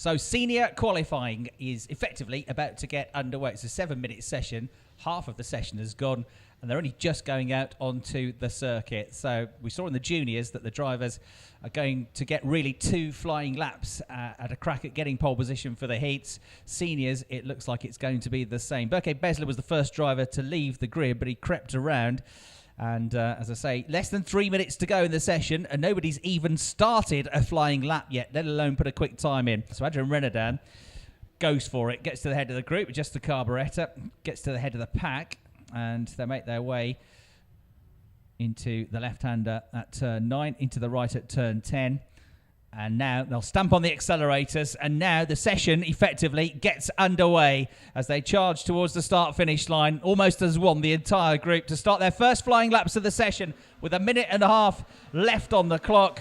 So senior qualifying is effectively about to get underway. It's a 7-minute session. Half of the session has gone, and they're only just going out onto the circuit. So we saw in the juniors that the drivers are going to get really 2 flying laps at a crack at getting pole position for the heats. Seniors, it looks like it's going to be the same. Berke Besler was the first driver to leave the grid, but he crept around. And as I say, less than 3 minutes to go in the session, and nobody's even started a flying lap yet, let alone put a quick time in. So Adrian Renadan goes for it, gets to the head of the group, just the carburettor, gets to the head of the pack, and they make their way into the left-hander at turn 9, into the right at turn 10. And now they'll stamp on the accelerators, and now the session effectively gets underway as they charge towards the start-finish line, almost as one, the entire group, to start their first flying laps of the session with 1.5 minutes left on the clock.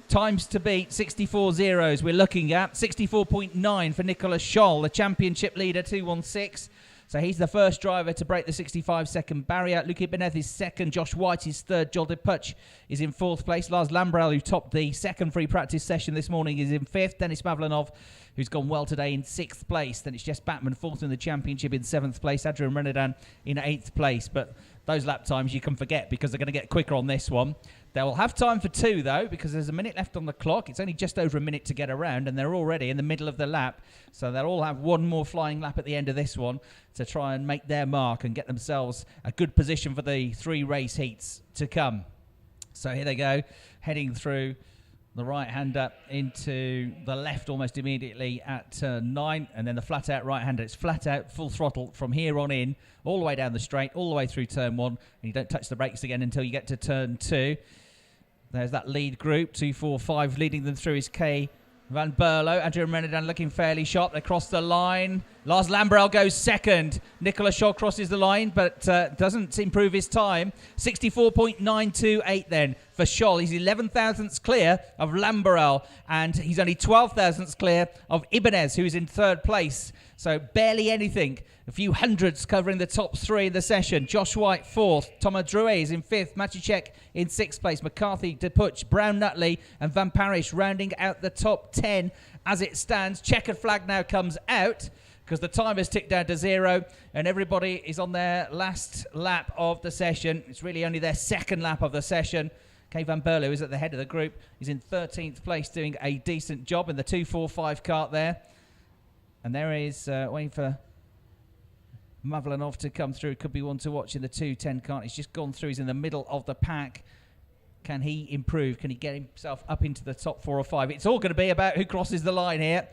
Times to beat, 64 zeros we're looking at. 64.9 for Nicolas Scholl, the championship leader, 216. So he's the first driver to break the 65-second barrier. Luke Ibanez is second. Josh White is third. Joel de Puch is in fourth place. Lars Lambrel, who topped the second free practice session this morning, is in fifth. Denis Mavlanov, who's gone well today, in sixth place. Then it's Jess Batman, fourth in the championship, in seventh place. Adrian Renadan in eighth place. But those lap times you can forget because they're going to get quicker on this one. They will have time for 2, though, because there's 1 minute left on the clock. It's only just over 1 minute to get around, and they're already in the middle of the lap. So they'll all have 1 more flying lap at the end of this one to try and make their mark and get themselves a good position for the 3 race heats to come. So here they go, heading through the right-hander into the left almost immediately at turn 9, and then the flat-out right-hander. It's flat-out, full throttle from here on in, all the way down the straight, all the way through turn 1, and you don't touch the brakes again until you get to turn 2. There's that lead group, 2, 4, 5, leading them through is Kay Van Berlo. Adrian Renadan looking fairly sharp. They cross the line. Lars Lambrel goes second. Nicolas Scholl crosses the line, but doesn't improve his time. 64.928 then for Scholl. He's 11 thousandths clear of Lambrel, and he's only 12 thousandths clear of Ibanez, who's in third place. So barely anything. A few hundreds covering the top 3 in the session. Josh White, 4th. Thomas Drouet is in 5th. Maciejczak in 6th place. McCarthy, De Puch, Brown, Nutley, and Van Parish rounding out the top 10 as it stands. Checkered flag now comes out because the time has ticked down to 0 and everybody is on their last lap of the session. It's really only their second lap of the session. Kay Van Berlo is at the head of the group. He's in 13th place, doing a decent job in the 245 cart there. And there is waiting for Mavlanov to come through. Could be one to watch in the 210 cart. He's just gone through. He's in the middle of the pack. Can he improve? Can he get himself up into the top 4 or 5? It's all going to be about who crosses the line here.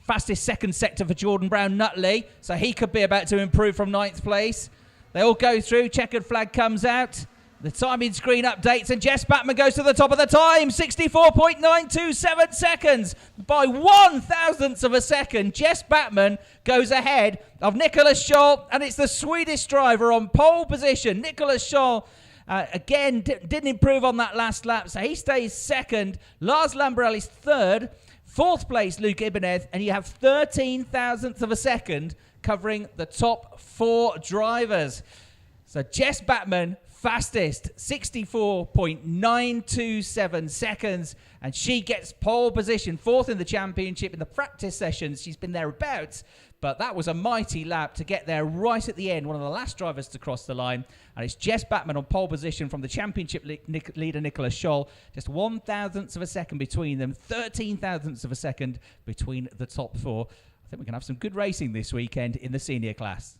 Fastest second sector for Jordan Brown Nutley. So he could be about to improve from 9th place. They all go through. Checkered flag comes out. The timing screen updates, and Jess Batman goes to the top of the time. 64.927 seconds. By 1/1000th of a second, Jess Batman goes ahead of Nicolas Scholl, and it's the Swedish driver on pole position. Nicolas Scholl, again, didn't improve on that last lap, so he stays second. Lars Lambrel is third. 4th place, Luke Ibanez, and you have 13,000th of a second covering the top 4 drivers. So Jess Batman, fastest, 64.927 seconds, and she gets pole position, 4th in the championship. In the practice sessions, she's been thereabouts, but that was a mighty lap to get there right at the end, one of the last drivers to cross the line, and it's Jess Batman on pole position from the championship leader Nicolas Scholl. Just 1/1000th of a second between them, 13,000ths of a second between the top 4. I think we can have some good racing this weekend in the senior class.